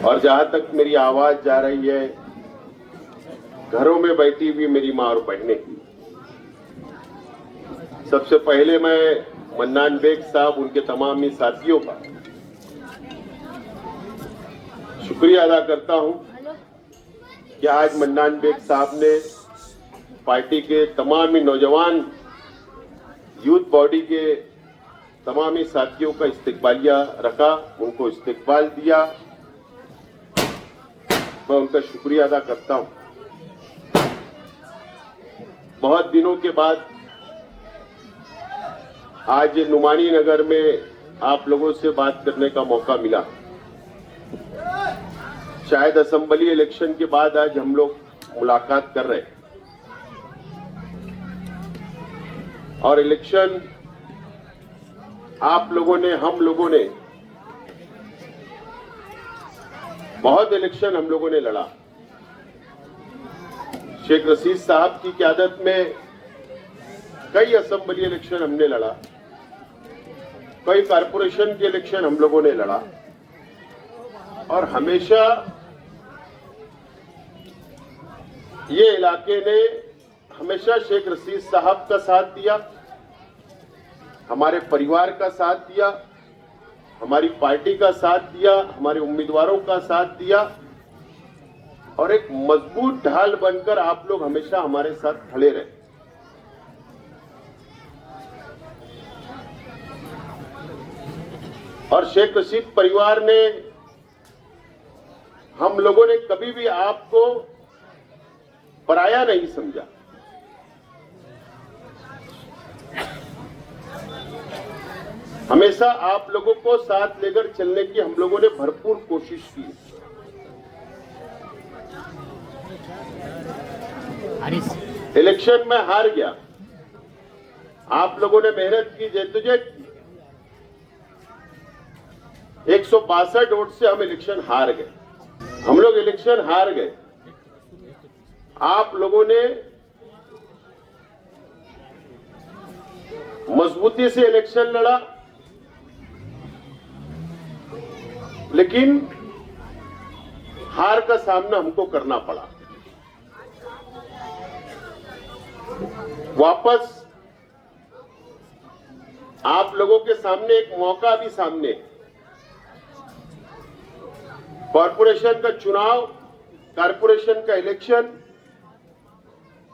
और जहां तक मेरी आवाज जा रही है, घरों में बैठी हुई मेरी मां और बहनें की, सबसे पहले मैं मन्नान बेग साहब, उनके तमाम ही साथियों का शुक्रिया अदा करता हूं कि आज मन्नान बेग साहब ने पार्टी के तमाम ही नौजवान यूथ बॉडी के तमाम ही साथियों का इस्तकबालिया रखा, उनको इस्तकबाल दिया। मैं उनका शुक्रिया अदा करता हूं। बहुत दिनों के बाद आज नुमानी नगर में आप लोगों से बात करने का मौका मिला। शायद असेंबली इलेक्शन के बाद आज हम लोग मुलाकात कर रहे हैं और इलेक्शन आप लोगों ने, हम लोगों ने बहुत इलेक्शन हम लोगों ने लड़ा। शेख रशीद साहब की क़यादत में कई असेंबली इलेक्शन हमने लड़ा, कई कारपोरेशन के इलेक्शन हम लोगों ने लड़ा और हमेशा ये इलाके ने हमेशा शेख रशीद साहब का साथ दिया, हमारे परिवार का साथ दिया, हमारी पार्टी का साथ दिया, हमारे उम्मीदवारों का साथ दिया और एक मजबूत ढाल बनकर आप लोग हमेशा हमारे साथ खड़े रहे। और शेख रशीद परिवार ने, हम लोगों ने कभी भी आपको पराया नहीं समझा। हमेशा आप लोगों को साथ लेकर चलने की हम लोगों ने भरपूर कोशिश की। इलेक्शन में हार गया, आप लोगों ने मेहनत की, जद्दोजहद की, 162 वोट से हम इलेक्शन हार गए। हम लोग इलेक्शन हार गए। आप लोगों ने मजबूती से इलेक्शन लड़ा, लेकिन हार का सामना हमको करना पड़ा। वापस आप लोगों के सामने एक मौका भी सामने, कॉरपोरेशन का चुनाव, कॉरपोरेशन का इलेक्शन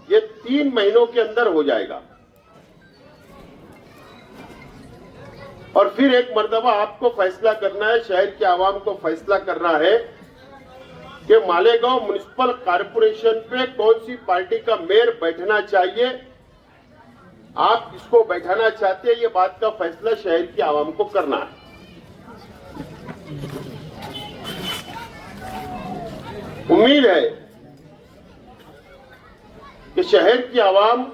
ये 3 महीनों के अंदर हो जाएगा और फिर एक मर्तबा आपको फैसला करना है, शहर के आवाम को फैसला करना है कि मालेगांव म्युनिसिपल कॉरपोरेशन पे कौन सी पार्टी का मेयर बैठना चाहिए। आप किसको बैठाना चाहते हैं, ये बात का फैसला शहर के आवाम को करना है। उम्मीद है कि शहर की आवाम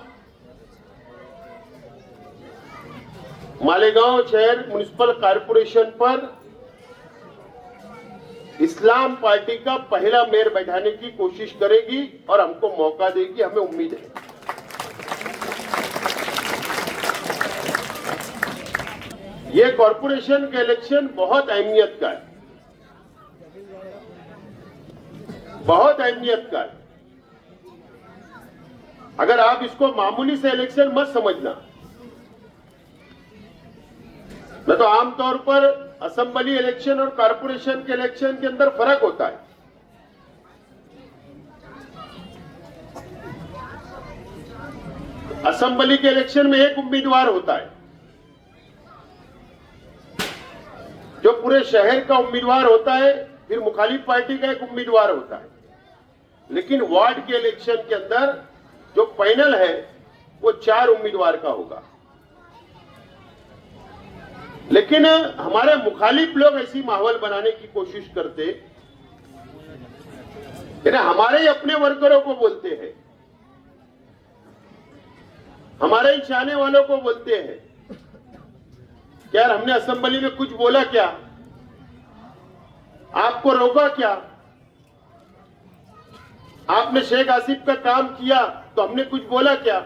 मालेगांव शहर म्युनिसिपल कॉरपोरेशन पर इस्लाम पार्टी का पहला मेयर बैठाने की कोशिश करेगी और हमको मौका देगी, हमें उम्मीद है। ये कॉरपोरेशन का इलेक्शन बहुत अहमियत का है, बहुत अहमियत का है। अगर आप इसको मामूली से इलेक्शन मत समझना। मैं तो आमतौर पर असेंबली इलेक्शन और कॉरपोरेशन के इलेक्शन के अंदर फर्क होता है। असेंबली के इलेक्शन में एक उम्मीदवार होता है जो पूरे शहर का उम्मीदवार होता है, फिर मुखालिफ पार्टी का एक उम्मीदवार होता है। लेकिन वार्ड के इलेक्शन के अंदर जो पैनल है वो 4 उम्मीदवार का होगा। लेकिन हमारे मुखालिफ लोग ऐसी माहौल बनाने की कोशिश करते हैं, हमारे ही अपने वर्करों को बोलते हैं, हमारे ही चाहने वालों को बोलते हैं कि यार हमने असेंबली में कुछ बोला क्या, आपको रोका क्या, आपने शेख आसिफ का काम किया तो हमने कुछ बोला क्या,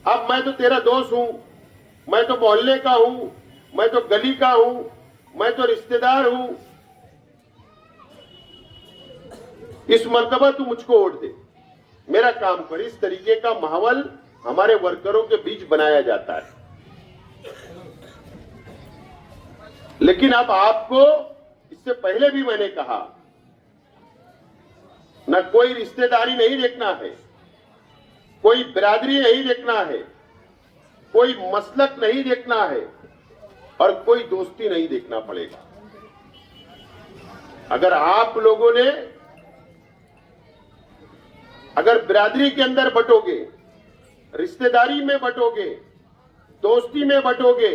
अब मैं तो तेरा दोस्त हूं, मैं तो मोहल्ले का हूं, मैं तो गली का हूं, मैं तो रिश्तेदार हूं, इस मर्तबा तू मुझको वोट दे, मेरा काम कर। इस तरीके का माहौल हमारे वर्करों के बीच बनाया जाता है। लेकिन अब आपको, इससे पहले भी मैंने कहा, न कोई रिश्तेदारी नहीं देखना है, कोई बिरादरी नहीं देखना है, कोई मसलक नहीं देखना है और कोई दोस्ती नहीं देखना पड़ेगा। अगर आप लोगों ने अगर बिरादरी के अंदर बटोगे, रिश्तेदारी में बटोगे, दोस्ती में बटोगे,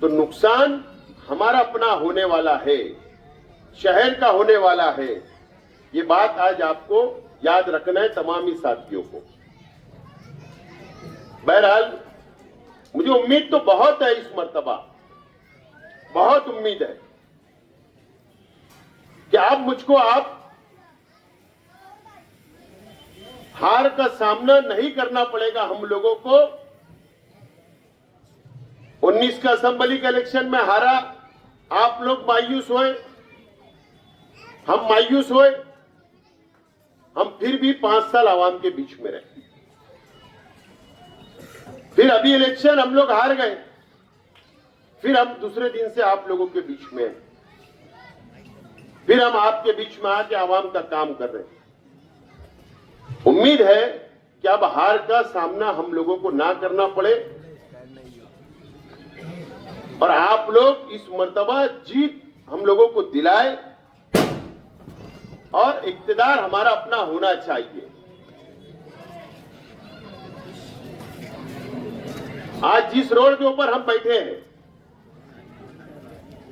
तो नुकसान हमारा अपना होने वाला है, शहर का होने वाला है। ये बात आज आपको याद रखना है, तमाम ही साथियों को। बहरहाल मुझे उम्मीद तो बहुत है, इस मर्तबा बहुत उम्मीद है कि आप मुझको हार का सामना नहीं करना पड़ेगा हम लोगों को। 19 का असेंबली का इलेक्शन में हारा, आप लोग मायूस हुए, हम मायूस हुए, हम फिर भी 5 साल आवाम के बीच में रहे। फिर अभी इलेक्शन हम लोग हार गए, फिर हम दूसरे दिन से आप लोगों के बीच में हैं, फिर हम आपके बीच में आके आवाम का काम कर रहे हैं। उम्मीद है कि अब हार का सामना हम लोगों को ना करना पड़े और आप लोग इस मर्तबा जीत हम लोगों को दिलाए और इक्तिदार हमारा अपना होना चाहिए। आज जिस रोड के ऊपर हम बैठे हैं,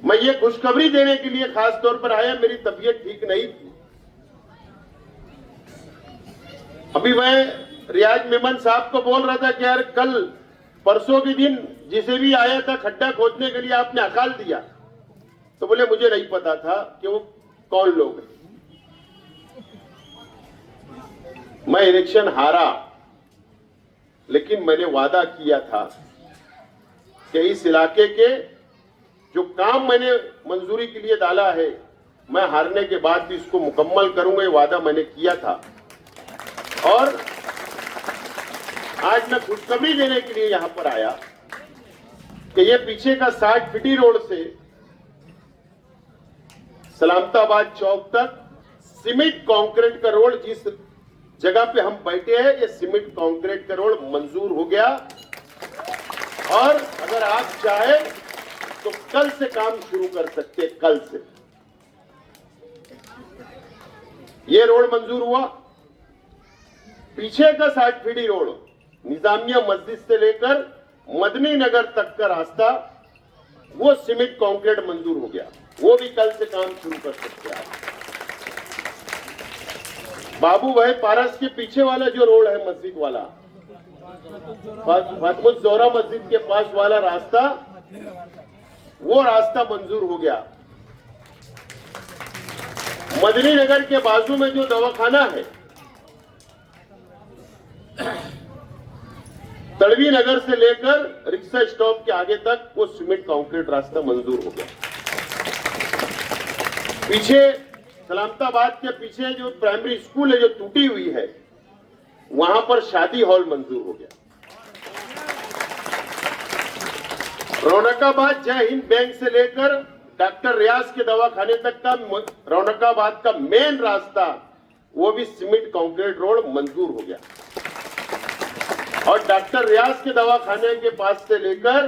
मैं ये खुशखबरी देने के लिए खास तौर पर आया। मेरी तबीयत ठीक नहीं थी। अभी मैं रियाज मेमन साहब को बोल रहा था कि यार कल परसों के दिन जिसे भी आया था खड्डा खोदने के लिए आपने हकाल दिया, तो बोले मुझे नहीं पता था कि वो कौन लोग हैं। मैं इलेक्शन हारा, लेकिन मैंने वादा किया था कि इस इलाके के जो काम मैंने मंजूरी के लिए डाला है, मैं हारने के बाद भी इसको मुकम्मल करूंगा। ये वादा मैंने किया था और आज मैं खुशखबरी देने के लिए यहां पर आया कि ये पीछे का 60 फीटी रोड से सलामताबाद चौक तक सीमेंट कंक्रीट का रोड, जिस जगह पे हम बैठे हैं, ये सीमेंट कंक्रीट का रोड मंजूर हो गया और अगर आप चाहे तो कल से काम शुरू कर सकते हैं। कल से ये रोड मंजूर हुआ। पीछे का 60 फीटी रोड निजामिया मस्जिद से लेकर मदनी नगर तक का रास्ता, वो सीमेंट कंक्रीट मंजूर हो गया। वो भी कल से काम शुरू कर सकते हैं आप। बाबू भाई पारस के पीछे वाला जो रोड है मस्जिद वाला, फातिमा ज़ोहरा मस्जिद के पास वाला रास्ता, वो रास्ता मंजूर हो गया। मदनी नगर के बाजू में जो दवाखाना है, तड़वी नगर से लेकर रिक्शा स्टॉप के आगे तक वो सीमेंट कंक्रीट रास्ता मंजूर हो गया। पीछे सलामताबाद के पीछे जो प्राइमरी स्कूल है जो टूटी हुई है, वहां पर शादी हॉल मंजूर हो गया। रौनकाबाद जय हिंद बैंक से लेकर डॉक्टर रियाज के दवाखाने तक का रौनकाबाद का मेन रास्ता, वो भी सीमेंट कंक्रीट रोड मंजूर हो गया। और डॉक्टर रियाज के दवाखाने के पास से लेकर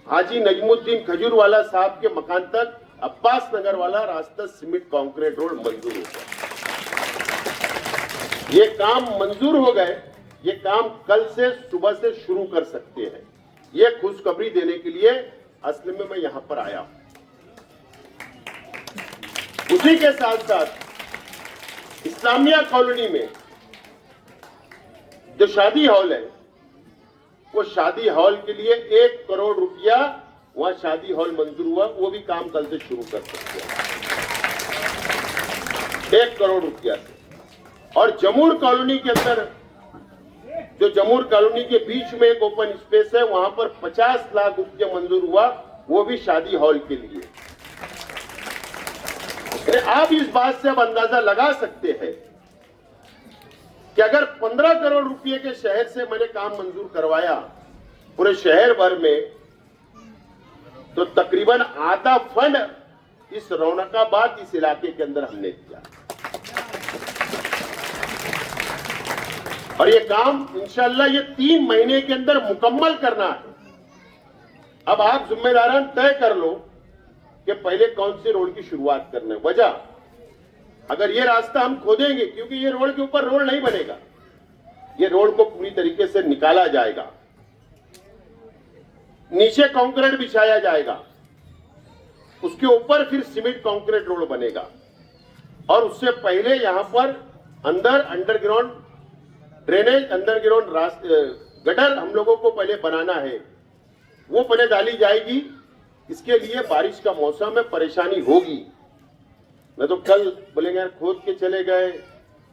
हाजी नजमुद्दीन खजूरवाला साहब के मकान तक अब्बास नगर वाला रास्ता सीमेंट कंक्रीट रोड मंजूर हो गया। ये काम मंजूर हो गए, ये काम कल से सुबह से शुरू कर सकते हैं। ये खुशखबरी देने के लिए असल में मैं यहां पर आया हूं। उसी के साथ साथ इस्लामिया कॉलोनी में जो शादी हॉल है, वो शादी हॉल के लिए 1 करोड़ रुपया वहां शादी हॉल मंजूर हुआ। वो भी काम कल से शुरू कर सकते हैं 1 करोड़ रुपया से। और जमूर कॉलोनी के अंदर, जो जमूर कॉलोनी के बीच में एक ओपन स्पेस है, वहां पर 50 लाख रुपया मंजूर हुआ, वो भी शादी हॉल के लिए। आप इस बात से अब अंदाजा लगा सकते हैं कि अगर 15 करोड़ रुपए के शहर से मैंने काम मंजूर करवाया पूरे शहर भर में, तो तकरीबन आधा फंड इस रौनकाबाद इस इलाके के अंदर हमने दिया। और ये काम इंशाल्लाह ये 3 महीने के अंदर मुकम्मल करना है। अब आप जिम्मेदारान तय कर लो कि पहले कौन से रोड की शुरुआत करना है। वजह, अगर ये रास्ता हम खोदेंगे, क्योंकि ये रोड के ऊपर रोड नहीं बनेगा, ये रोड को पूरी तरीके से निकाला जाएगा, नीचे कंक्रीट बिछाया जाएगा, उसके ऊपर फिर सीमेंट कंक्रीट रोड बनेगा, और उससे पहले यहां पर अंदर अंडरग्राउंड ड्रेनेज, अंडरग्राउंड गटर हम लोगों को पहले बनाना है, वो पहले डाली जाएगी। इसके लिए बारिश का मौसम में परेशानी होगी, नहीं तो कल बोलेंगे यार खोद के चले गए,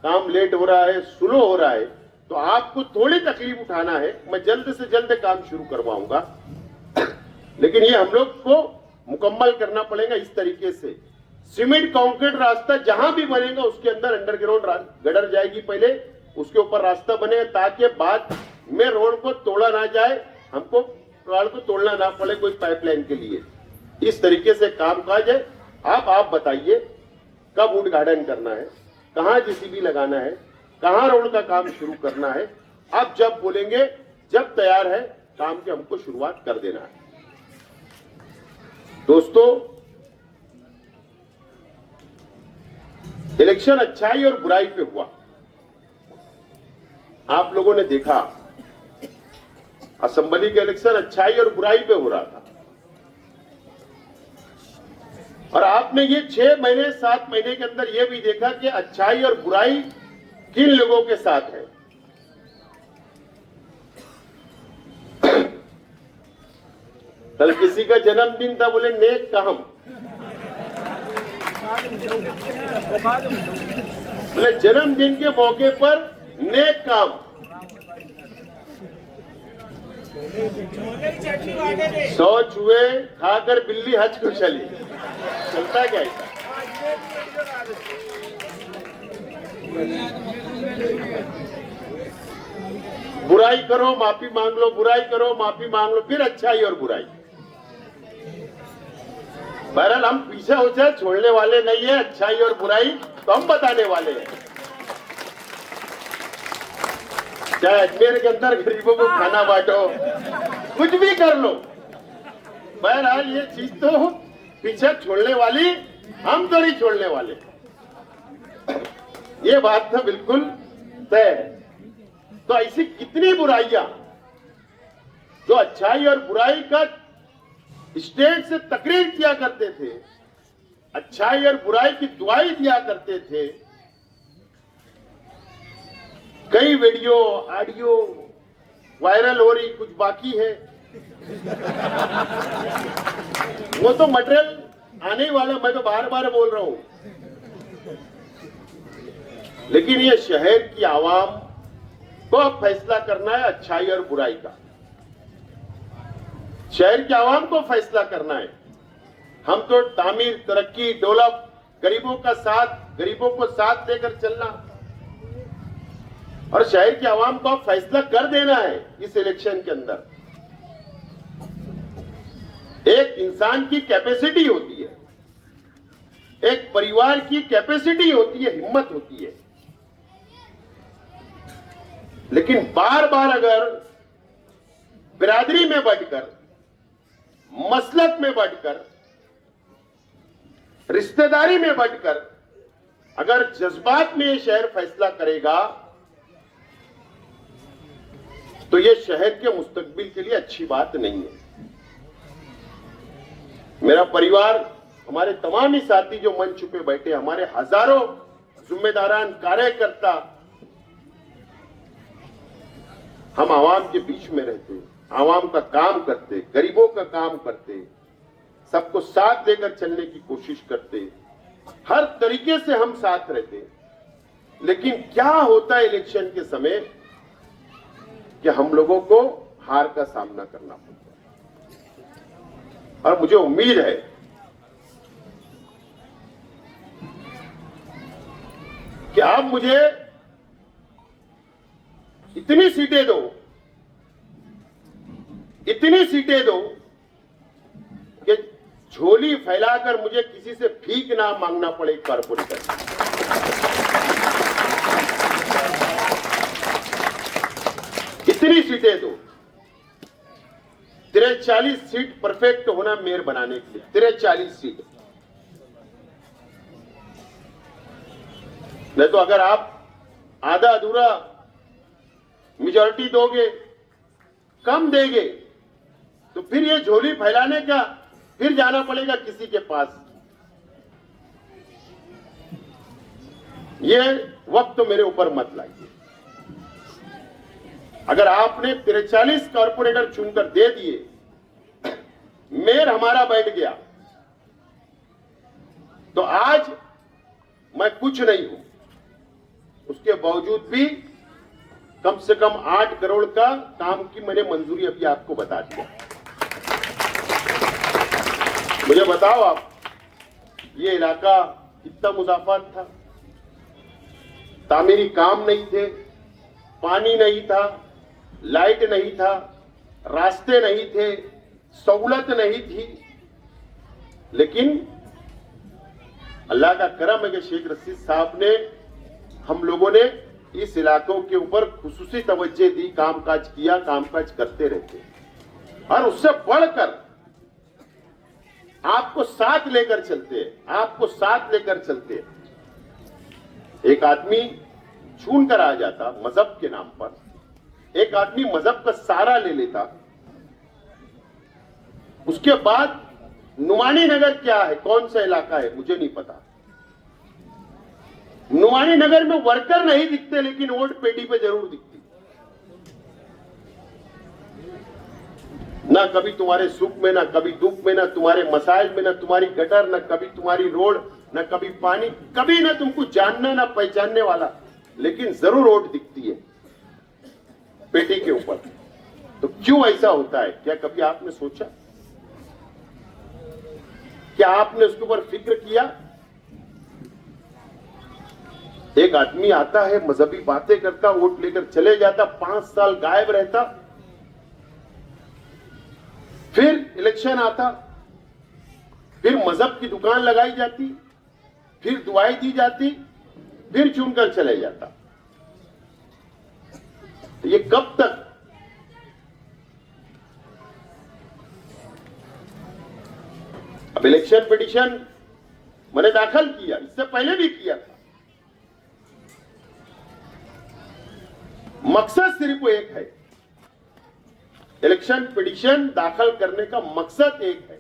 काम लेट हो रहा है, स्लो हो रहा है, तो आपको थोड़ी तकलीफ उठाना है। मैं जल्द से जल्द काम शुरू करवाऊंगा, लेकिन ये हम लोग को मुकम्मल करना पड़ेगा इस तरीके से। सीमेंट कंक्रीट रास्ता जहां भी बनेगा उसके अंदर अंडरग्राउंड गटर जाएगी पहले, उसके ऊपर रास्ता बनेगा, ताकि बाद में रोड को तोड़ा ना जाए, हमको रोड को तोड़ना ना पड़े कोई पाइपलाइन के लिए। इस तरीके से काम काज है। आप बताइए कब उद्घाटन करना है, कहां जेसीबी लगाना है, कहां रोड का काम शुरू करना है। आप जब बोलेंगे, जब तैयार है काम की, हमको शुरुआत कर देना है। दोस्तों, इलेक्शन अच्छाई और बुराई पे हुआ। आप लोगों ने देखा असेंबली का इलेक्शन अच्छाई और बुराई पे हो रहा था, और आपने ये 6 महीने 7 महीने के अंदर ये भी देखा कि अच्छाई और बुराई किन लोगों के साथ है। कल किसी का जन्मदिन था, बोले नेक काम, बोले जन्मदिन के मौके पर नेक काम। सौ चूहे खाकर बिल्ली हज को चली, चलता क्या ऐसा? बुराई करो माफी मांग लो, बुराई करो माफी मांग लो, फिर अच्छाई और बुराई। बहरहाल हम पीछे हो जाए छोड़ने वाले नहीं है, अच्छाई और बुराई तो हम बताने वाले हैं। चाहे अजमेर के अंदर गरीबों को खाना बांटो, कुछ भी कर लो, बहरहाल ये चीज तो पीछे छोड़ने वाली हम तो नहीं छोड़ने वाले, ये बात तो बिल्कुल तय है। तो ऐसी कितनी बुराइयां जो अच्छाई और बुराई का स्टेज से तकरीर किया करते थे, अच्छाई और बुराई की दुआई दिया करते थे। कई वीडियो ऑडियो वायरल हो रही, कुछ बाकी है, वो तो मटेरियल आने ही वाला, मैं तो बार बार बोल रहा हूं। लेकिन ये शहर की आवाम को फैसला करना है अच्छाई और बुराई का, शहर की आवाम को फैसला करना है। हम तो तामीर, तरक्की, डेवलप, गरीबों का साथ, गरीबों को साथ देकर चलना, और शहर की आवाम को फैसला कर देना है इस इलेक्शन के अंदर। एक इंसान की कैपेसिटी होती है, एक परिवार की कैपेसिटी होती है, हिम्मत होती है, लेकिन बार बार अगर बिरादरी में बढ़कर, मसलक में बढ़कर, रिश्तेदारी में बढ़कर अगर जज्बात में ये शहर फैसला करेगा तो ये शहर के मुस्तकबिल के लिए अच्छी बात नहीं है। मेरा परिवार, हमारे तमाम ही साथी जो मंच पे बैठे, हमारे हजारों जिम्मेदारान कार्यकर्ता, हम आवाम के बीच में रहते, आवाम का काम करते, गरीबों का काम करते, सबको साथ देकर चलने की कोशिश करते, हर तरीके से हम साथ रहते। लेकिन क्या होता है इलेक्शन के समय कि हम लोगों को हार का सामना करना पड़ता है। और मुझे उम्मीद है कि आप मुझे इतनी सीटें दो, इतनी सीटें दो कि झोली फैलाकर मुझे किसी से भीख ना मांगना पड़े कॉर्पोरेटर। इतनी सीटें दो, 43 सीट परफेक्ट होना मेयर बनाने के लिए, 43 सीट। नहीं तो अगर आप आधा अधूरा मेजॉरिटी दोगे, कम देंगे, तो फिर ये झोली फैलाने का फिर जाना पड़ेगा किसी के पास। ये वक्त तो मेरे ऊपर मत लाइए। अगर आपने 43 कॉर्पोरेटर चुनकर दे दिए, मेयर हमारा बैठ गया, तो आज मैं कुछ नहीं हूं। उसके बावजूद भी कम से कम 8 करोड़ का काम की मैंने मंजूरी अभी आपको बता दिया। मुझे बताओ आप, ये इलाका कितना मुजाफात था? तामीरी काम नहीं थे, पानी नहीं था, लाइट नहीं था, रास्ते नहीं थे, सहूलत नहीं थी, लेकिन अल्लाह का करम है कि शेख रशीद साहब ने, हम लोगों ने इस इलाकों के ऊपर खुसूसी तवज्जो दी, कामकाज किया, कामकाज करते रहते। और उससे बढ़कर आपको साथ लेकर चलते, आपको साथ लेकर चलते। एक आदमी छून कर आ जाता मजहब के नाम पर, एक आदमी मजहब का सहारा ले लेता, उसके बाद नुमानी नगर क्या है, कौन सा इलाका है, मुझे नहीं पता। नुमानी नगर में वर्कर नहीं दिखते, लेकिन वोट पेटी पे जरूर दिखती। ना कभी तुम्हारे सुख में, ना कभी दुख में, ना तुम्हारे मसाइल में, ना तुम्हारी गटर, ना कभी तुम्हारी रोड, ना कभी पानी, कभी ना तुमको जानना ना पहचानने वाला, लेकिन जरूर वोट दिखती है पेटी के ऊपर। तो क्यों ऐसा होता है? क्या कभी आपने सोचा? क्या आपने उसके ऊपर फिक्र किया? एक आदमी आता है, मजहबी बातें करता, वोट लेकर चले जाता, 5 साल गायब रहता, फिर इलेक्शन आता, फिर मजहब की दुकान लगाई जाती, फिर दुआई दी जाती, फिर चुनकर चले जाता। तो ये कब तक? अब इलेक्शन पिटीशन मैंने दाखिल किया, इससे पहले भी किया था। मकसद सिर्फ एक है, इलेक्शन पिटीशन दाखिल करने का मकसद एक है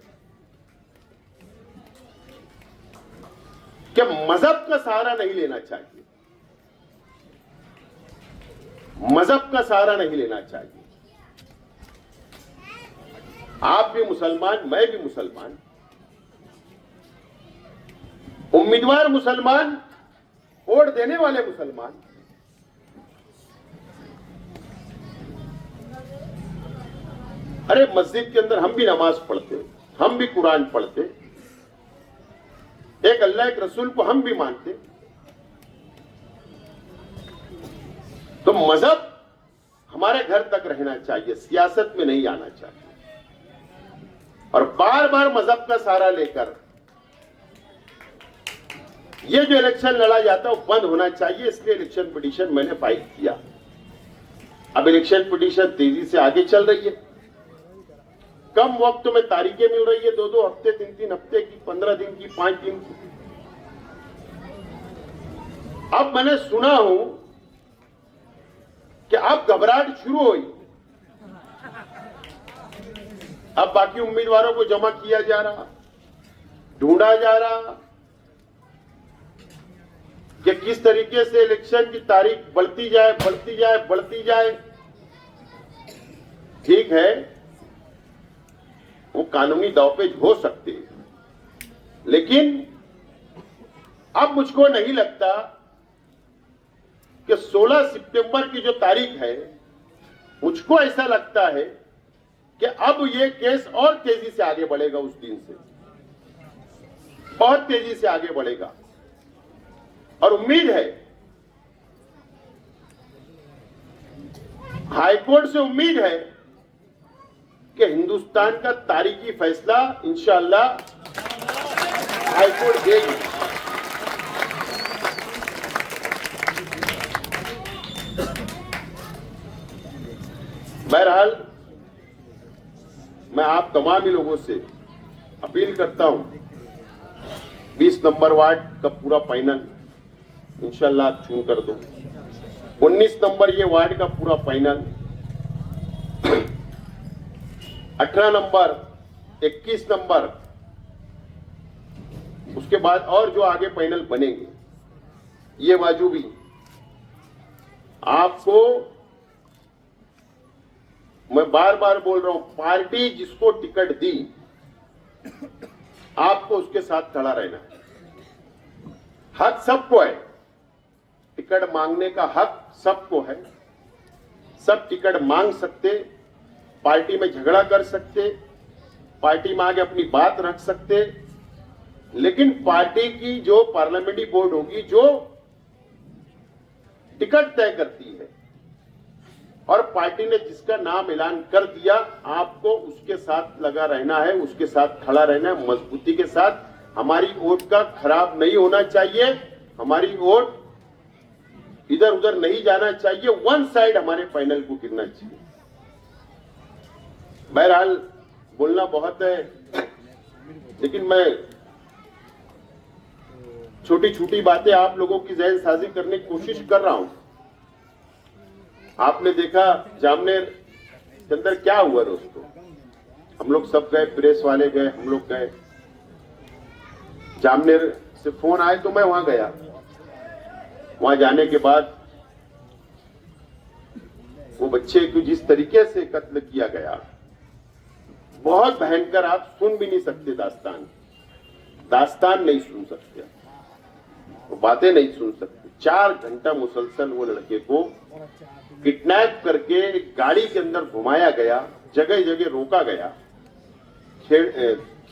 कि मजहब का सहारा नहीं लेना चाहिए, मजहब का सहारा नहीं लेना चाहिए। आप भी मुसलमान, मैं भी मुसलमान, उम्मीदवार मुसलमान, वोट देने वाले मुसलमान। अरे मस्जिद के अंदर हम भी नमाज पढ़ते, हम भी कुरान पढ़ते, एक अल्लाह एक रसूल को हम भी मानते। तो मजहब हमारे घर तक रहना चाहिए, सियासत में नहीं आना चाहिए। और बार बार मजहब का सहारा लेकर ये जो इलेक्शन लड़ा जाता है वो बंद होना चाहिए। इसलिए इलेक्शन पिटीशन मैंने फाइल किया। अब इलेक्शन पिटीशन तेजी से आगे चल रही है, कम वक्त में तारीखें मिल रही है, 2-2 हफ्ते, 3-3 हफ्ते की, 15 दिन की, 5 दिन की। अब मैंने सुना हूं कि अब घबराहट शुरू हुई, अब बाकी उम्मीदवारों को जमा किया जा रहा, ढूंढा जा रहा कि किस तरीके से इलेक्शन की तारीख बढ़ती जाए, बढ़ती जाए, बढ़ती जाए। ठीक है, वो कानूनी दावपेच हो सकते हैं, लेकिन अब मुझको नहीं लगता कि 16 सितंबर की जो तारीख है, मुझको ऐसा लगता है कि अब ये केस और तेजी से आगे बढ़ेगा, उस दिन से बहुत तेजी से आगे बढ़ेगा। और उम्मीद है हाईकोर्ट से उम्मीद है कि हिंदुस्तान का तारीखी फैसला इंशाअल्लाह हाईकोर्ट देगी। बहरहाल मैं आप तमाम ही लोगों से अपील करता हूं, 20 नंबर वार्ड का पूरा फाइनल इंशाअल्लाह आप चुन कर दो, 19 नंबर ये वार्ड का पूरा फाइनल, 18 नंबर, 21 नंबर, उसके बाद और जो आगे फाइनल बनेंगे ये बाजू भी आपको मैं बार बार बोल रहा हूं, पार्टी जिसको टिकट दी आपको उसके साथ खड़ा रहना है। हक सबको है, टिकट मांगने का हक सबको है, सब टिकट मांग सकते, पार्टी में झगड़ा कर सकते, पार्टी में आगे अपनी बात रख सकते, लेकिन पार्टी की जो पार्लियामेंट्री बोर्ड होगी जो टिकट तय करती है और पार्टी ने जिसका नाम ऐलान कर दिया आपको उसके साथ लगा रहना है, उसके साथ खड़ा रहना है मजबूती के साथ। हमारी वोट का खराब नहीं होना चाहिए, हमारी वोट इधर उधर नहीं जाना चाहिए, वन साइड हमारे फाइनल को गिरना चाहिए। बहरहाल बोलना बहुत है, लेकिन मैं छोटी छोटी बातें आप लोगों की जहन साजी करने की कोशिश कर रहा हूं। आपने देखा जामनेर के अंदर क्या हुआ दोस्तों, हम लोग सब गए, प्रेस वाले गए, हम लोग गए, जामनेर से फोन आए तो मैं वहां गया। वहां जाने के बाद वो बच्चे को जिस तरीके से कत्ल किया गया, बहुत भयंकर, आप सुन भी नहीं सकते दास्तान नहीं सुन सकते, वो बातें नहीं सुन सकते। 4 घंटा मुसलसल वो लड़के को किडनैप करके एक गाड़ी के अंदर घुमाया गया, जगह जगह रोका गया,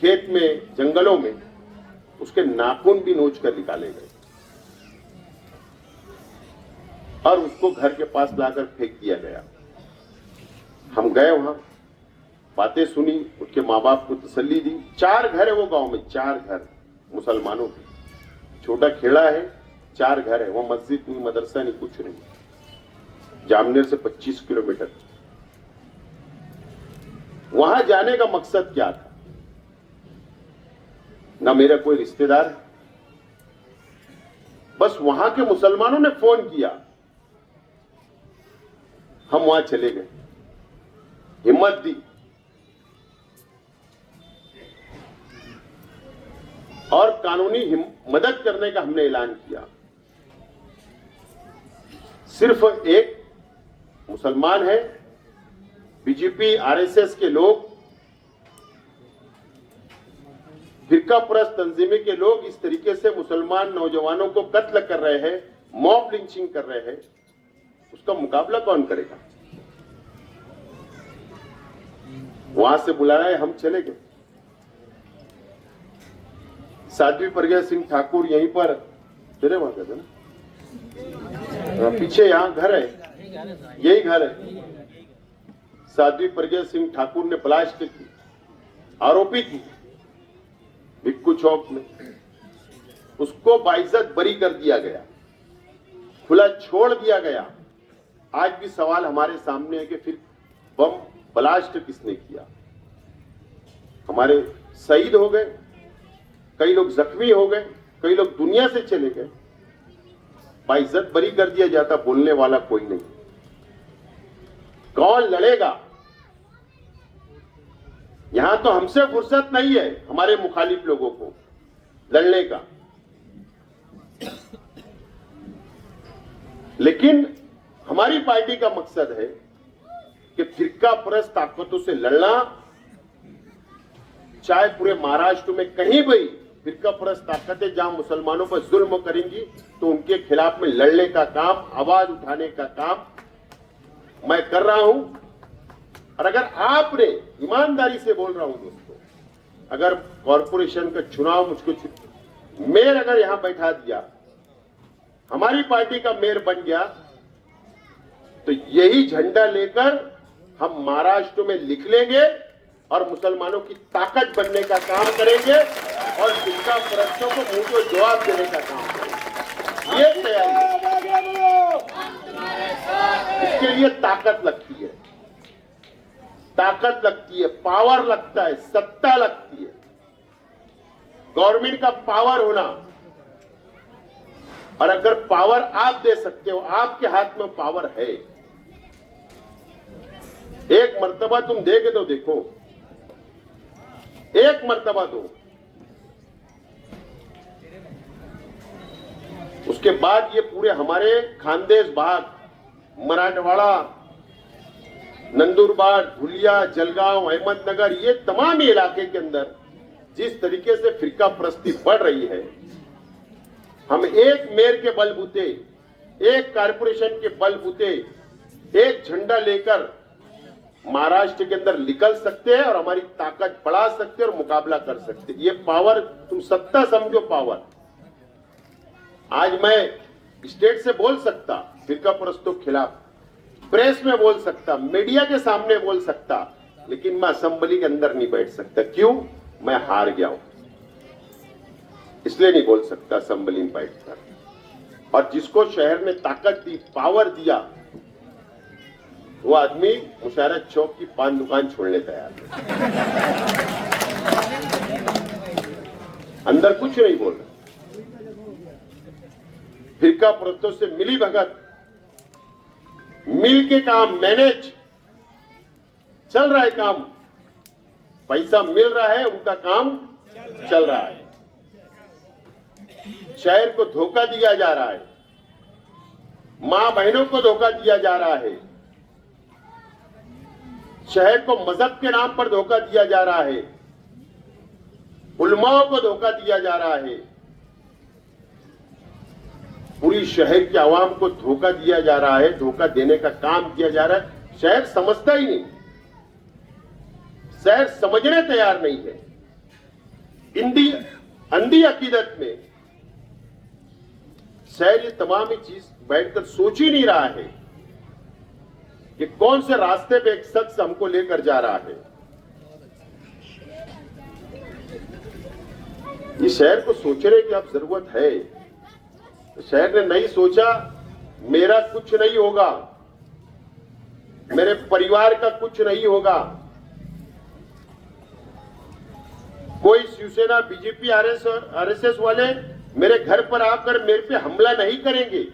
खेत में, जंगलों में उसके नाखून भी नोच कर निकाले गए और उसको घर के पास लाकर फेंक दिया गया। हम गए वहां, बातें सुनी, उसके माँ बाप को तसल्ली दी। 4 घर है वो गांव में, 4 घर मुसलमानों के, छोटा खेड़ा है, 4 घर है, वहां मस्जिद नहीं, मदरसा नहीं, कुछ नहीं। जामनेर से 25 किलोमीटर। वहां जाने का मकसद क्या था? ना मेरा कोई रिश्तेदार है, बस वहां के मुसलमानों ने फोन किया, हम वहां चले गए, हिम्मत दी और कानूनी मदद करने का हमने ऐलान किया। सिर्फ एक मुसलमान है, बीजेपी आरएसएस के लोग, फिरका परस्त तंजीमें के लोग इस तरीके से मुसलमान नौजवानों को कत्ल कर रहे हैं, मॉब लिंचिंग कर रहे हैं, उसका मुकाबला कौन करेगा? वहां से बुला रहा है, हम चले गए। साध्वी प्रज्ञा सिंह ठाकुर यहीं पर तेरे वहां गए ना, पीछे यहां घर है, यही घर है। साध्वी प्रज्ञा सिंह ठाकुर ने ब्लास्ट की, आरोपी थी भिक्खू चौक में, उसको बाइज्जत बरी कर दिया गया, खुला छोड़ दिया गया। आज भी सवाल हमारे सामने है कि फिर बम ब्लास्ट किसने किया? हमारे शहीद हो गए, कई लोग जख्मी हो गए, कई लोग दुनिया से चले गए, बाइज्जत बरी कर दिया जाता, बोलने वाला कोई नहीं। कौन लड़ेगा? यहां तो हमसे फुर्सत नहीं है हमारे मुखालिफ लोगों को लड़ने का, लेकिन हमारी पार्टी का मकसद है कि फिरका परस्त ताकतों से लड़ना, चाहे पूरे महाराष्ट्र में कहीं भी फिरका परस्त ताकतें जहां मुसलमानों पर जुल्म करेंगी तो उनके खिलाफ में लड़ने का काम, आवाज उठाने का काम मैं कर रहा हूं। और अगर आपने, ईमानदारी से बोल रहा हूं दोस्तों, अगर कॉरपोरेशन का चुनाव मुझको मेयर अगर यहां बैठा दिया, हमारी पार्टी का मेयर बन गया, तो यही झंडा लेकर हम महाराष्ट्र में लिख लेंगे और मुसलमानों की ताकत बनने का काम करेंगे और जिनका परस्तों को मुंह को जवाब देने का काम करेंगे। ये तैयारी, इसके लिए ताकत लगती है, ताकत लगती है, पावर लगता है, सत्ता लगती है, गवर्नमेंट का पावर होना। और अगर पावर आप दे सकते हो, आपके हाथ में पावर है, एक मर्तबा तुम दे के तो देखो, एक मर्तबा दो, उसके बाद ये पूरे हमारे खानदेश भाग, मराठवाड़ा, नंदुरबार, धुलिया, जलगांव, अहमदनगर, ये तमाम इलाके के अंदर जिस तरीके से फिरका परस्ती बढ़ रही है, हम एक मेयर के बलबूते, एक कारपोरेशन के बलबूते, एक झंडा लेकर महाराष्ट्र के अंदर निकल सकते हैं और हमारी ताकत बढ़ा सकते हैं और मुकाबला कर सकते हैं। ये पावर, तुम सत्ता समझो पावर। आज मैं स्टेट से बोल सकता फिरका परस्तों के खिलाफ, प्रेस में बोल सकता, मीडिया के सामने बोल सकता, लेकिन मैं असेंबली के अंदर नहीं बैठ सकता। क्यों? मैं हार गया हूं, इसलिए नहीं बोल सकता असेंबली में बैठकर। और जिसको शहर ने ताकत दी, पावर दिया, वो आदमी मुशायरा चौक की पान दुकान छोड़ने तैयार है, अंदर कुछ नहीं बोल रहा। फिरका परस्तों से मिली भगत, मिल के काम, मैनेज चल रहा है, काम, पैसा मिल रहा है, उनका काम चल रहा है। शहर को धोखा दिया जा रहा है, मां बहनों को धोखा दिया जा रहा है, शहर को मजहब के नाम पर धोखा दिया जा रहा है, उलमाओं को धोखा दिया जा रहा है, पूरी शहर की आवाम को धोखा दिया जा रहा है, धोखा देने का काम किया जा रहा है। शहर समझता ही नहीं, शहर समझने तैयार नहीं है। अंधी अकीदत में शहर ये तमाम ही चीज बैठकर सोच ही नहीं रहा है कि कौन से रास्ते पे एक शख्स हमको लेकर जा रहा है। ये शहर को सोचने की अब जरूरत है। शहर ने नहीं सोचा, मेरा कुछ नहीं होगा, मेरे परिवार का कुछ नहीं होगा, कोई शिवसेना, बीजेपी, आरएसएस वाले मेरे घर पर आकर मेरे पे हमला नहीं करेंगे,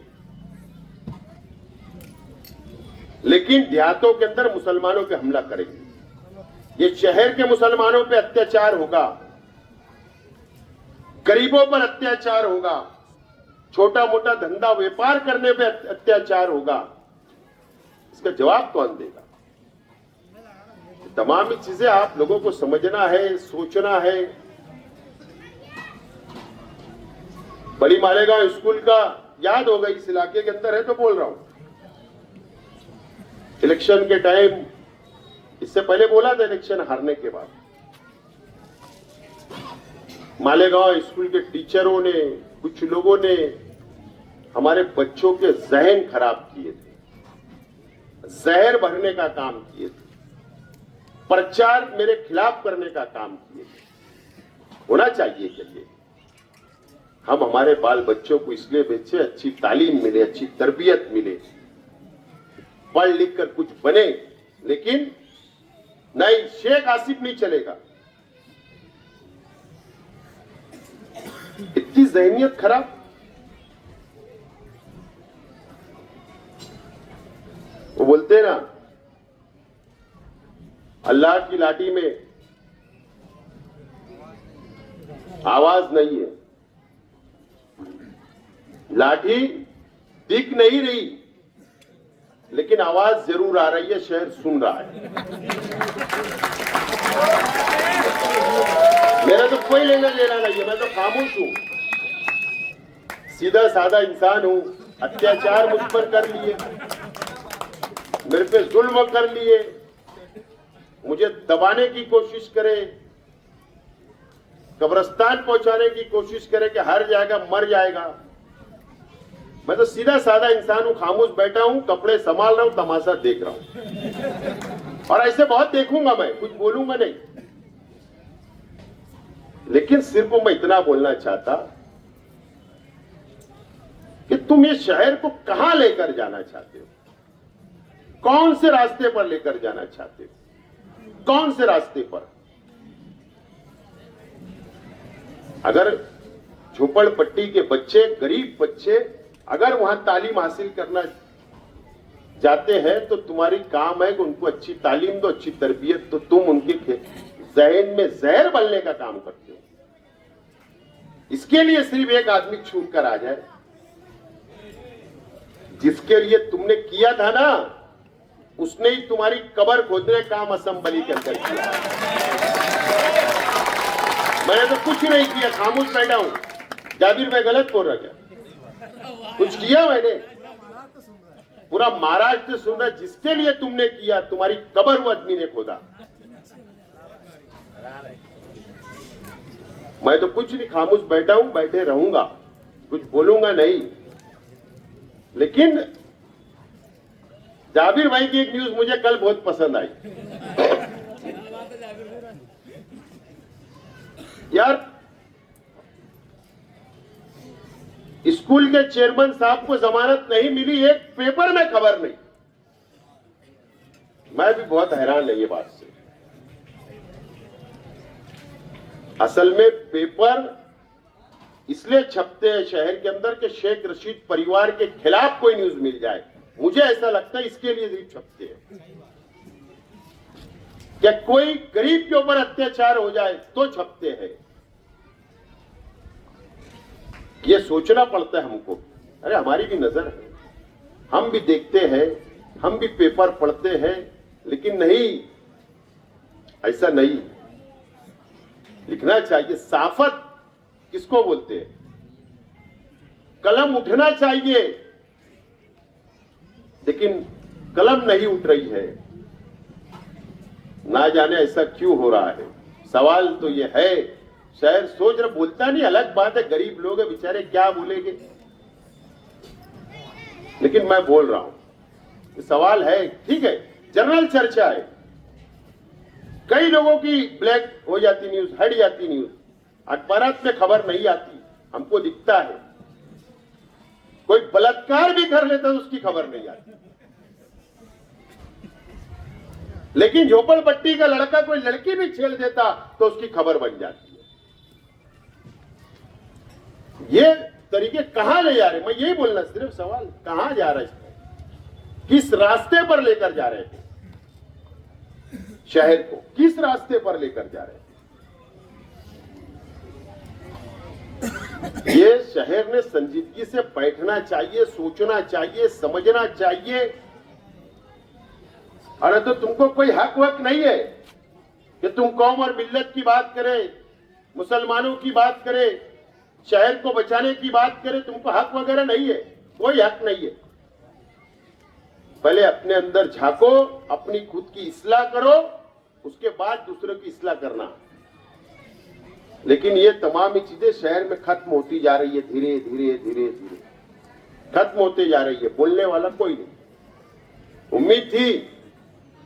लेकिन देहातों के अंदर मुसलमानों पे हमला करेंगे। ये शहर के मुसलमानों पे अत्याचार होगा, गरीबों पर अत्याचार होगा, छोटा मोटा धंधा व्यापार करने पे अत्याचार होगा। इसका जवाब कौन देगा? तमाम ही चीजें आप लोगों को समझना है, सोचना है। बड़ी मालेगांव स्कूल का याद होगा, इस इलाके के अंदर है तो बोल रहा हूं। इलेक्शन के टाइम, इससे पहले बोला था इलेक्शन हारने के बाद, मालेगांव स्कूल के टीचरों ने, कुछ लोगों ने हमारे बच्चों के जहन खराब किए थे, जहर भरने का काम किए थे, प्रचार मेरे खिलाफ करने का काम किए थे। होना चाहिए कि हम हमारे बाल बच्चों को इसलिए भेजे, अच्छी तालीम मिले, अच्छी तरबियत मिले, पढ़ लिख कर कुछ बने, लेकिन नहीं, शेख आसिफ नहीं चलेगा। इतनी जहनियत खराब। वो बोलते हैं ना, अल्लाह की लाठी में आवाज नहीं है, लाठी दिख नहीं रही, लेकिन आवाज जरूर आ रही है, शहर सुन रहा है। मेरा तो कोई लेना देना नहीं है, मैं तो खामोश हूं, सीधा साधा इंसान हूं। अत्याचार मुझ पर कर लिए, मेरे पे जुल्म कर लिए, मुझे दबाने की कोशिश करे, कब्रिस्तान पहुंचाने की कोशिश करे कि हर जाएगा, मर जाएगा। मैं तो सीधा साधा इंसान हूं, खामोश बैठा हूं, कपड़े संभाल रहा हूं, तमाशा देख रहा हूं, और ऐसे बहुत देखूंगा, मैं कुछ बोलूंगा नहीं। लेकिन सिर्फ मैं इतना बोलना चाहता कि तुम ये शहर को कहां लेकर जाना चाहते हो, कौन से रास्ते पर लेकर जाना चाहते हो, कौन से रास्ते पर। अगर झोपड़पट्टी के बच्चे, गरीब बच्चे अगर वहां तालीम हासिल करना जाते हैं तो तुम्हारी काम है कि उनको अच्छी तालीम दो, अच्छी तरबियत। तो तुम उनके जहन में जहर बनने का काम करते हो। इसके लिए सिर्फ एक आदमी छूट कर आ जाए, जिसके लिए तुमने किया था ना, उसने ही तुम्हारी कब्र खोदने का काम असम्बली के अंदर किया। मैंने तो कुछ नहीं किया, खामोश बैठा हूं। जाबिर मैं गलत बोल रहा क्या? कुछ किया मैंने? पूरा महाराष्ट्र सुन रहा, जिसके लिए तुमने किया, तुम्हारी कब्र वो आदमी ने खोदा। मैं तो कुछ नहीं, खामोश बैठा हूं, बैठे रहूंगा, कुछ बोलूंगा नहीं। लेकिन जाबिर भाई की एक न्यूज मुझे कल बहुत पसंद आई। यार, स्कूल के चेयरमैन साहब को जमानत नहीं मिली, एक पेपर में खबर नहीं। मैं भी बहुत हैरान है ये बात से। असल में पेपर इसलिए छपते हैं शहर के अंदर कि शेख रशीद परिवार के खिलाफ कोई न्यूज मिल जाए। मुझे ऐसा लगता है इसके लिए सिर्फ छपते हैं, क्या कोई गरीब के ऊपर अत्याचार हो जाए तो छपते हैं। ये सोचना पड़ता है हमको। अरे हमारी भी नजर है, हम भी देखते हैं, हम भी पेपर पढ़ते हैं, लेकिन नहीं, ऐसा नहीं लिखना चाहिए। साफत किसको बोलते हैं? कलम उठना चाहिए, लेकिन कलम नहीं उठ रही है। ना जाने ऐसा क्यों हो रहा है। सवाल तो ये है, शहर सोच रहा, बोलता नहीं, अलग बात है, गरीब लोग है बेचारे, क्या बोलेंगे। लेकिन मैं बोल रहा हूं, सवाल है, ठीक है, जनरल चर्चा है। कई लोगों की ब्लैक हो जाती न्यूज, हट जाती न्यूज, अखबारात में खबर नहीं आती, हमको दिखता है। कोई बलात्कार भी कर लेता तो उसकी खबर नहीं आती, लेकिन झोपड़पट्टी का लड़का कोई लड़की भी छेड़ देता तो उसकी खबर बन जाती है। ये तरीके कहां ले जा रहे? मैं यही बोलना, सिर्फ सवाल कहां जा रहे हैं, किस रास्ते पर लेकर जा रहे थे शहर को, किस रास्ते पर लेकर जा रहे थे। ये शहर ने संजीदगी से बैठना चाहिए, सोचना चाहिए, समझना चाहिए। अरे तो तुमको कोई हक वक नहीं है कि तुम कौम और मिल्लत की बात करे, मुसलमानों की बात करे, शहर को बचाने की बात करे। तुमको हक वगैरह नहीं है, कोई हक नहीं है। पहले अपने अंदर झांको, अपनी खुद की इस्लाह करो, उसके बाद दूसरों की इस्लाह करना। लेकिन ये तमाम चीजें शहर में खत्म होती जा रही है, धीरे धीरे धीरे धीरे खत्म होते जा रही है। बोलने वाला कोई नहीं। उम्मीद थी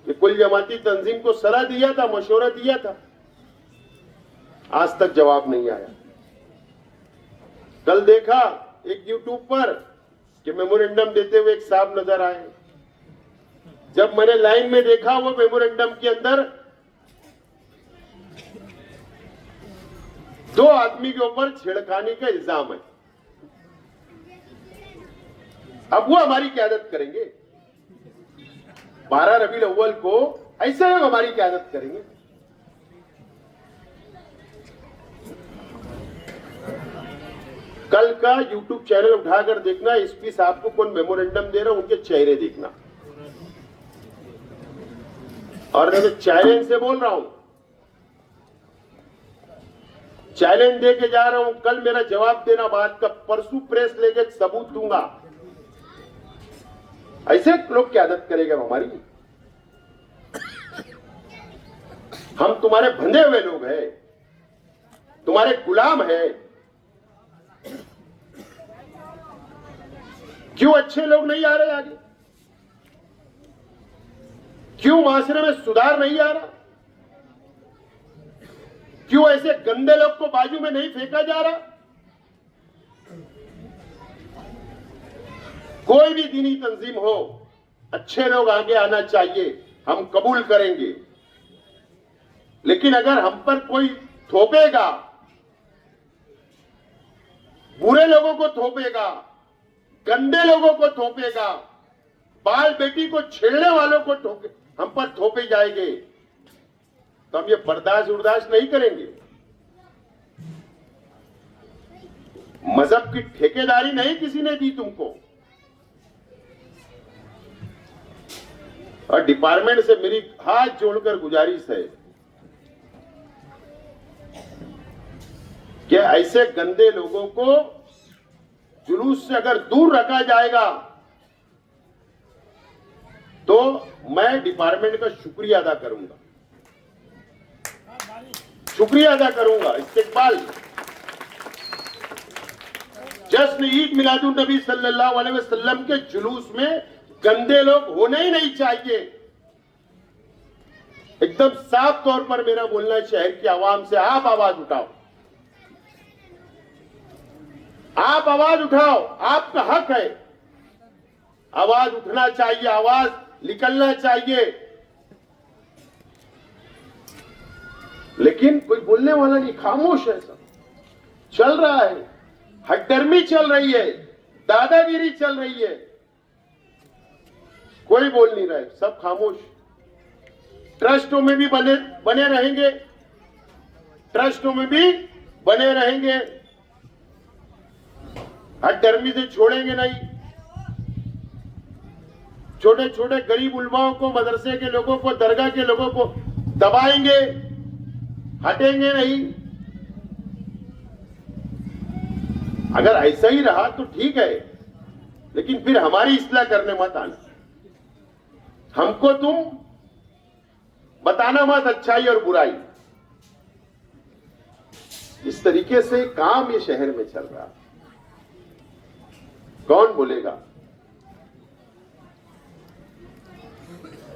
कि कुल जमाती तंजीम को सलाह दिया था, मशवरा दिया था, आज तक जवाब नहीं आया। कल देखा एक यूट्यूब पर कि मेमोरेंडम देते हुए एक साहब नजर आए। जब मैंने लाइन में देखा, वो मेमोरेंडम के अंदर 2 आदमी के ऊपर छेड़खानी का इल्जाम है। अब वो हमारी क़यादत करेंगे 12 रबीउल अव्वल को, ऐसे लोग हमारी क़यादत करेंगे। कल का यूट्यूब चैनल उठाकर देखना, एसपी साहब को कौन मेमोरेंडम दे रहा, उनके चेहरे देखना। और मैं चैलेंज से बोल रहा हूं, चैलेंज दे के जा रहा हूं, कल मेरा जवाब देना बात का, परसों प्रेस लेके सबूत दूंगा। ऐसे लोग क़यादत करेंगे हमारी? हम तुम्हारे बंधे हुए लोग हैं, तुम्हारे गुलाम हैं। क्यों अच्छे लोग नहीं आ रहे आगे? क्यों माशरे में सुधार नहीं आ रहा? क्यों ऐसे गंदे लोग को बाजू में नहीं फेंका जा रहा? कोई भी दीनी तंजीम हो, अच्छे लोग आगे आना चाहिए, हम कबूल करेंगे। लेकिन अगर हम पर कोई थोपेगा, बुरे लोगों को थोपेगा, गंदे लोगों को थोपेगा, बाल बेटी को छेड़ने वालों को हम पर थोपे जाएंगे, तो हम ये बर्दाश्त नहीं करेंगे। मजहब की ठेकेदारी नहीं किसी ने दी तुमको। और डिपार्टमेंट से मेरी हाथ जोड़कर गुजारिश है कि ऐसे गंदे लोगों को जुलूस से अगर दूर रखा जाएगा तो मैं डिपार्टमेंट का शुक्रिया अदा करूंगा, इस्तेकबाल। जश्न ईद मिलादुन नबी सल्लल्लाहु अलैहि वसल्लम के जुलूस में गंदे लोग होने ही नहीं चाहिए। एकदम साफ तौर पर मेरा बोलना शहर की आवाम से, आप आवाज उठाओ, आप आवाज उठाओ, आपका हक है, आवाज उठना चाहिए, आवाज निकलना चाहिए। लेकिन कोई बोलने वाला नहीं, खामोश है, सब चल रहा है, हड्डर्मी चल रही है, दादागिरी चल रही है, कोई बोल नहीं रहा है, सब खामोश। ट्रस्टों में भी बने रहेंगे, ट्रस्टों में भी बने रहेंगे, हड्डर्मी से छोड़ेंगे नहीं। छोटे छोटे गरीब उलमाओं को, मदरसे के लोगों को, दरगाह के लोगों को दबाएंगे, हटेंगे नहीं। अगर ऐसा ही रहा तो ठीक है, लेकिन फिर हमारी इस्लाह करने मत आना, हमको तुम बताना मत अच्छाई और बुराई। इस तरीके से काम ये शहर में चल रहा, कौन बोलेगा?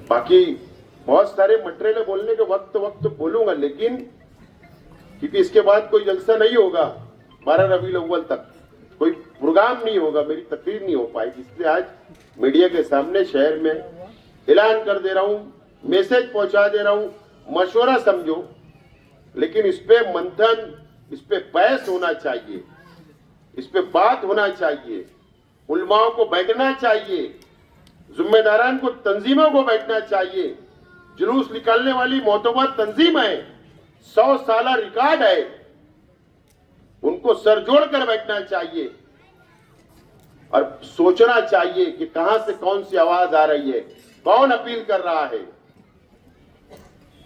बाकी बहुत सारे मटेरियल बोलने के वक्त बोलूंगा, लेकिन क्योंकि इसके बाद कोई जलसा नहीं होगा, 12 रबीउल अव्वल तक कोई प्रोग्राम नहीं होगा, मेरी तकरीर नहीं हो पाएगी, इसलिए आज मीडिया के सामने शहर में ऐलान कर दे रहा हूं, मैसेज पहुंचा दे रहा हूं, मशवरा समझो, लेकिन इस पे मंथन, इस पे बहस होना चाहिए, इस पे बात होना चाहिए, उलमाओं को बैठना चाहिए, जिम्मेदारान को, तंजीमों को बैठना चाहिए। जुलूस निकालने वाली मोतबर तंजीम है, 100 साल रिकॉर्ड है, उनको सर जोड़ कर बैठना चाहिए और सोचना चाहिए कि कहां से कौन सी आवाज आ रही है, कौन अपील कर रहा है।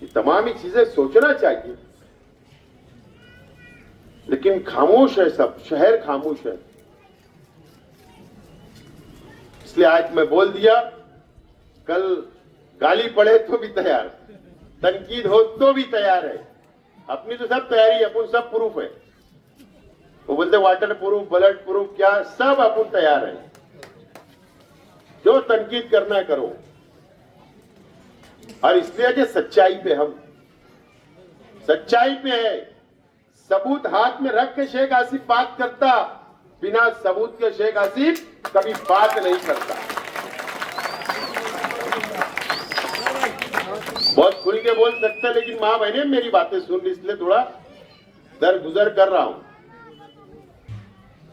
ये तमाम ही चीजें सोचना चाहिए, लेकिन खामोश है, सब शहर खामोश है। इसलिए आज मैं बोल दिया, कल गाली पड़े तो भी तैयार, तनकीद हो तो भी तैयार है, अपनी तो सब तैयारी, अपन सब प्रूफ है, वो बोलते वाटर प्रूफ, ब्लड प्रूफ, क्या सब अपन तैयार है, जो तनकीद करना करो। और इसलिए कि सच्चाई पे, हम सच्चाई पे है, सबूत हाथ में रख के शेख आसिफ बात करता, बिना सबूत के शेख आसिफ कभी बात नहीं करता। बहुत खुल के बोल सकता, लेकिन मां बहने मेरी बातें सुन रही, इसलिए थोड़ा दरगुजर कर रहा हूं।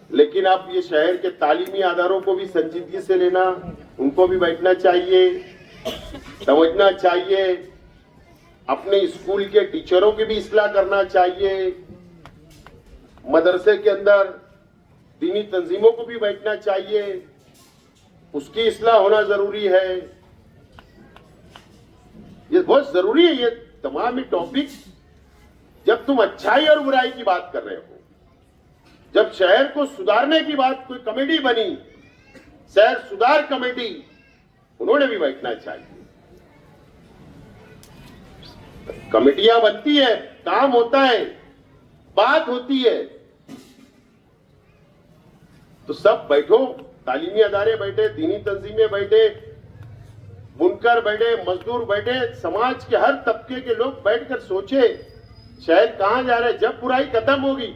लेकिन अब ये शहर के तालीमी आधारों को भी संजीदगी से लेना, उनको भी बैठना चाहिए, समझना चाहिए, अपने स्कूल के टीचरों की भी इस्लाह करना चाहिए, मदरसे के अंदर दीनी तंजीमों को भी बैठना चाहिए, उसकी इस्लाह होना जरूरी है। ये बहुत जरूरी है, ये तमाम ही टॉपिक। जब तुम अच्छाई और बुराई की बात कर रहे हो, जब शहर को सुधारने की बात, कोई कमेटी बनी, शहर सुधार कमेटी, उन्होंने भी बैठना चाहिए। कमेटियां बनती है, काम होता है, बात होती है, तो सब बैठो, तालीमी अदारे बैठे, दीनी तंजीमें बैठे, बुनकर बैठे, मजदूर बैठे, समाज के हर तबके के लोग बैठकर सोचे शहर कहां जा रहे हैं। जब बुराई खत्म होगी,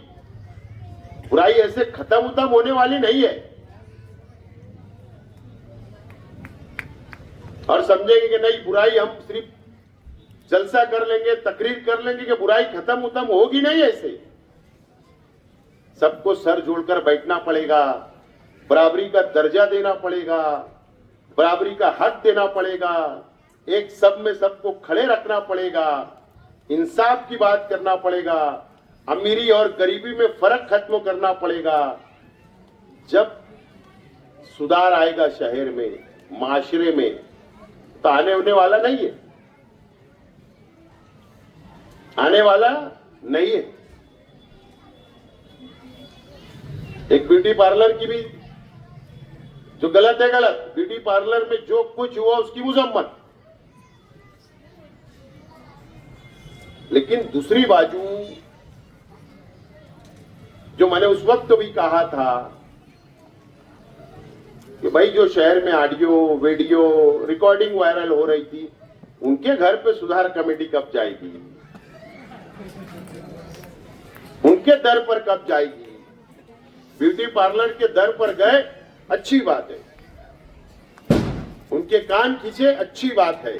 बुराई ऐसे खत्म होने वाली नहीं है, और समझेंगे कि नहीं बुराई हम सिर्फ जलसा कर लेंगे, तकरीर कर लेंगे कि बुराई खत्म होगी नहीं। ऐसे सबको सर जोड़कर बैठना पड़ेगा, बराबरी का दर्जा देना पड़ेगा, बराबरी का हक देना पड़ेगा, एक सब में सबको खड़े रखना पड़ेगा, इंसाफ की बात करना पड़ेगा, अमीरी और गरीबी में फर्क खत्म करना पड़ेगा। जब सुधार आएगा शहर में, माशरे में, तो आने होने वाला नहीं है, आने वाला नहीं है। एक ब्यूटी पार्लर की भी जो गलत है गलत, ब्यूटी पार्लर में जो कुछ हुआ उसकी मुजम्मत, लेकिन दूसरी बाजू जो मैंने उस वक्त भी कहा था कि भाई जो शहर में ऑडियो वीडियो रिकॉर्डिंग वायरल हो रही थी, उनके घर पे सुधार कमेटी कब जाएगी, उनके दर पर कब जाएगी। ब्यूटी पार्लर के दर पर गए, अच्छी बात है, उनके कान खींचे, अच्छी बात है,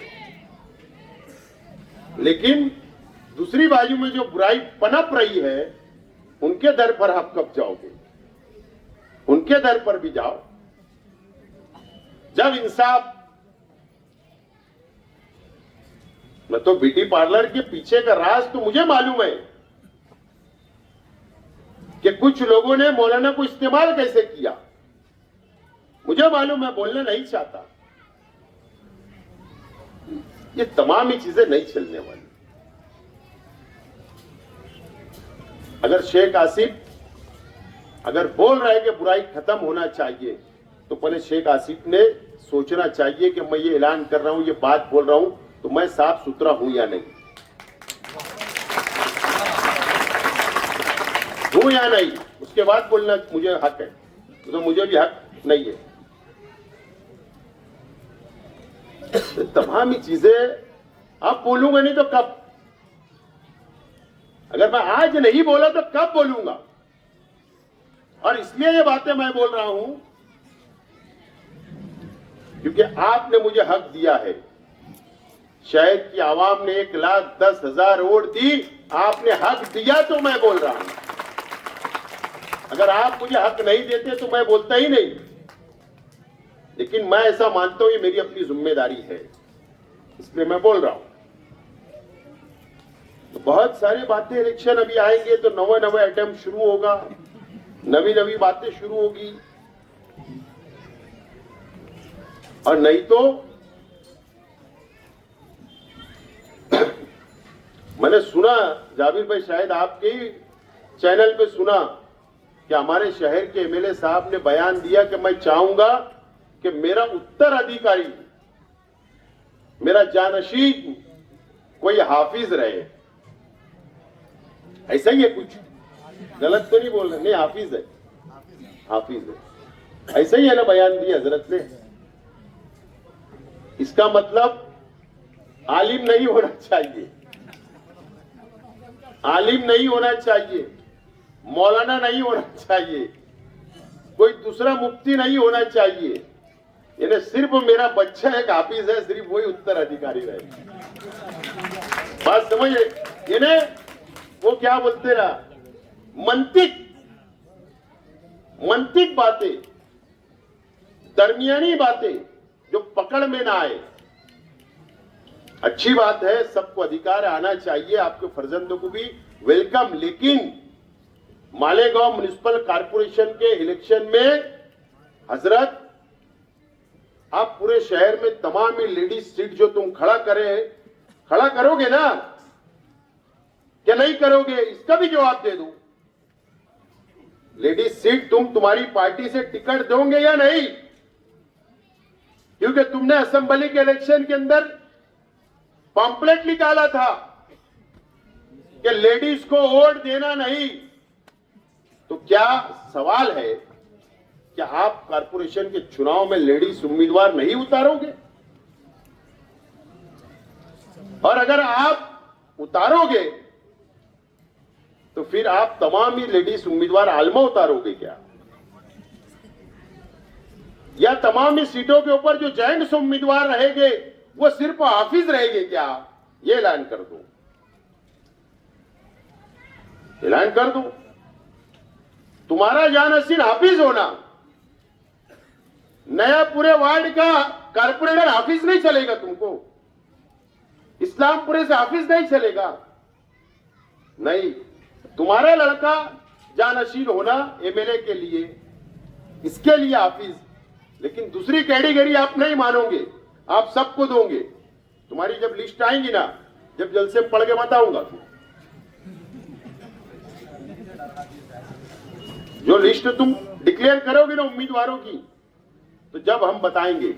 लेकिन दूसरी बाजू में जो बुराई पनप रही है, उनके दर पर आप कब जाओगे, उनके दर पर भी जाओ। जब इंसाफ, मैं तो ब्यूटी पार्लर के पीछे का राज तो मुझे मालूम है कि कुछ लोगों ने मौलाना को इस्तेमाल कैसे किया, मुझे मालूम है, बोलना नहीं चाहता। ये तमाम ही चीजें नहीं चलने वाली। अगर शेख आसिफ अगर बोल रहे हैं कि बुराई खत्म होना चाहिए, तो पहले शेख आसिफ ने सोचना चाहिए कि मैं ये ऐलान कर रहा हूं, ये बात बोल रहा हूं, तो मैं साफ सुथरा हूं या नहीं, हूं या नहीं, उसके बाद बोलना मुझे हक है, तो मुझे भी हक नहीं है। तो तमाम ही चीजें आप बोलूंगा नहीं तो कब, अगर मैं आज नहीं बोला तो कब बोलूंगा। और इसलिए ये बातें मैं बोल रहा हूं क्योंकि आपने मुझे हक दिया है, शहर की आवाम ने 1,10,000 वोट दी, आपने हक दिया तो मैं बोल रहा हूं। अगर आप मुझे हक नहीं देते तो मैं बोलता ही नहीं, लेकिन मैं ऐसा मानता हूं ये मेरी अपनी जिम्मेदारी है, इसलिए मैं बोल रहा हूं। तो बहुत सारी बातें, इलेक्शन अभी आएंगे तो नवा अटेम्प्ट शुरू होगा, नवी बातें शुरू होगी, और नहीं तो मैंने सुना, जाबिर भाई शायद आपके ही चैनल पे सुना कि हमारे शहर के एमएलए साहब ने बयान दिया कि मैं चाहूंगा कि मेरा उत्तराधिकारी, मेरा जानशीन कोई हाफिज रहे। ऐसा ही है, कुछ गलत तो नहीं बोल रहे, नहीं हाफिज है, हाफिज है, ऐसा ही है ना बयान दिया हजरत ने। इसका मतलब आलिम नहीं होना चाहिए, आलिम नहीं होना चाहिए, मौलाना नहीं होना चाहिए, कोई दूसरा मुफ्ती नहीं होना चाहिए, यानी सिर्फ मेरा बच्चा एक हाफिज है, सिर्फ वही उत्तराधिकारी रहे। बात समझिए, यानी वो क्या बोलते रहा, मंतिक बातें, दरमियानी बातें जो पकड़ में ना आए। अच्छी बात है, सबको अधिकार आना चाहिए, आपके फर्जंदों को भी वेलकम, लेकिन मालेगांव म्युनिसिपल कॉर्पोरेशन के इलेक्शन में हजरत आप पूरे शहर में तमाम ही लेडीज सीट जो तुम खड़ा करोगे ना, क्या नहीं करोगे, इसका भी जवाब दे दो। लेडीज सीट तुम्हारी पार्टी से टिकट दोगे या नहीं? क्योंकि तुमने असेंबली के इलेक्शन के अंदर पॉम्पलेट निकाला था कि लेडीज को वोट देना नहीं। तो क्या सवाल है, क्या आप कारपोरेशन के चुनाव में लेडीज उम्मीदवार नहीं उतारोगे? और अगर आप उतारोगे तो फिर आप तमाम ही लेडीज उम्मीदवार आलमा उतारोगे क्या? या तमाम ही सीटों के ऊपर जो जेंट्स उम्मीदवार रहेंगे वो सिर्फ हाफिज रहेंगे क्या? ये ऐलान कर दो, ऐलान कर दो। तुम्हारा जानशीन हाफिज होना, नया पूरे वार्ड का कारपोरेटर हाफिज नहीं चलेगा तुमको, इस्लामपुरे से हाफिज नहीं चलेगा, नहीं। तुम्हारा लड़का जानशीन होना एमएलए के लिए, इसके लिए हाफिज, लेकिन दूसरी कैटेगरी आप नहीं मानोगे, आप सबको दोगे। तुम्हारी जब लिस्ट आएंगी ना, जब जलसे में पढ़ के बताऊंगा, जो लिस्ट तुम डिक्लेयर करोगे ना उम्मीदवारों की, तो जब हम बताएंगे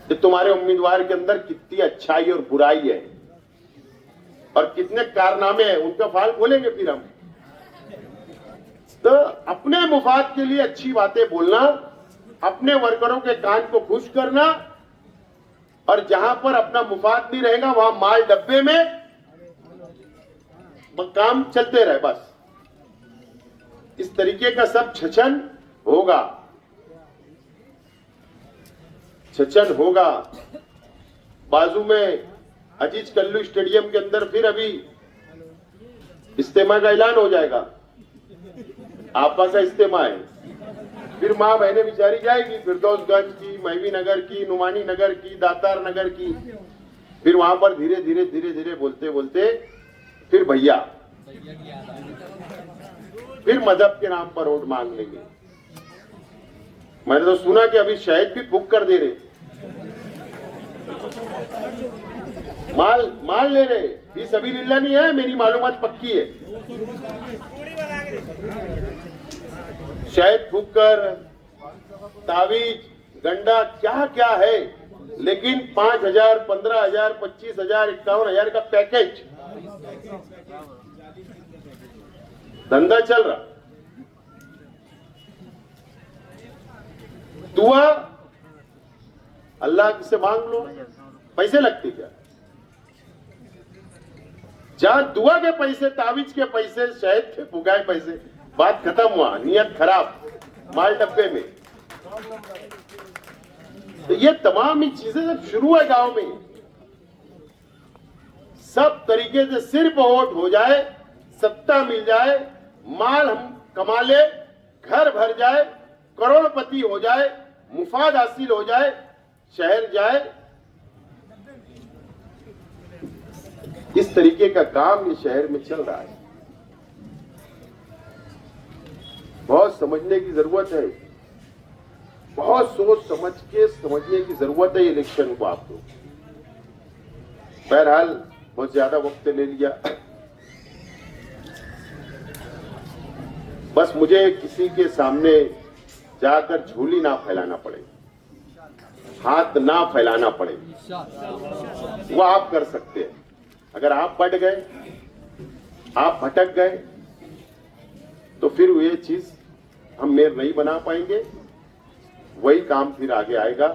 कि तुम्हारे उम्मीदवार के अंदर कितनी अच्छाई और बुराई है और कितने कारनामे हैं, उनका फाइल खोलेंगे फिर हम। तो अपने मुफाद के लिए अच्छी बातें बोलना, अपने वर्करों के कान को खुश करना, और जहां पर अपना मुफाद नहीं रहेगा वहां माल डब्बे में काम चलते रहे, बस इस तरीके का सब छचन होगा, छचन होगा। बाजू में अजीज कल्लू स्टेडियम के अंदर फिर अभी इस्तेमा का ऐलान हो जाएगा, आपा का इस्तेमा है, फिर माँ बहनें बिचारी जाएगी फिरदौसगंज की, महवी नगर की, नुमानी नगर की, दातार नगर की, फिर वहां पर धीरे धीरे धीरे धीरे बोलते बोलते फिर भैया, फिर मजहब के नाम पर वोट मांग लेंगे। मैंने तो सुना कि अभी शहद भी फूक कर दे रहे, माल ले रहे, ये सभी लीला नहीं है, मेरी मालूमात पक्की है। शहद फूक कर, तावीज, गंडा, क्या क्या है, लेकिन 5,000, 15,000, 25,000, 51,000 का पैकेज धंधा चल रहा। दुआ अल्लाह से मांग लो, पैसे लगते क्या? जहां दुआ के पैसे, तावीज के पैसे, शहद के फुगाए पैसे, बात खत्म हुआ, नियत खराब, माल डब्बे में। तो ये तमाम ही चीजें जब शुरू है गांव में, सब तरीके से सिर्फ वोट हो जाए, सत्ता मिल जाए, माल हम कमा ले, घर भर जाए, करोड़पति हो जाए, मुफाद हासिल हो जाए, शहर जाए, इस तरीके का काम ये शहर में चल रहा है। बहुत समझने की जरूरत है, बहुत सोच समझ के समझने की जरूरत है इलेक्शन को आपको। बहरहाल बहुत ज्यादा वक्त ले लिया, बस मुझे किसी के सामने जाकर झोली ना फैलाना पड़े, हाथ ना फैलाना पड़े, वो आप कर सकते हैं। अगर आप बढ़ गए, आप भटक गए, तो फिर ये चीज हम मेयर नहीं बना पाएंगे, वही काम फिर आगे आएगा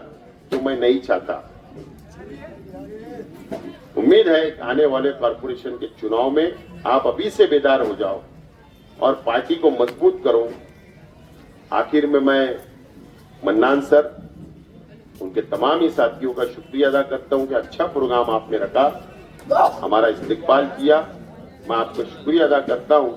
जो मैं नहीं चाहता। उम्मीद है आने वाले कॉर्पोरेशन के चुनाव में आप अभी से बेदार हो जाओ और पार्टी को मजबूत करो। आखिर में मैं मन्नान सर, उनके तमाम ही साथियों का शुक्रिया अदा करता हूं कि अच्छा प्रोग्राम आपने रखा, हमारा इस्तेकबाल किया। मैं आपको शुक्रिया अदा करता हूं।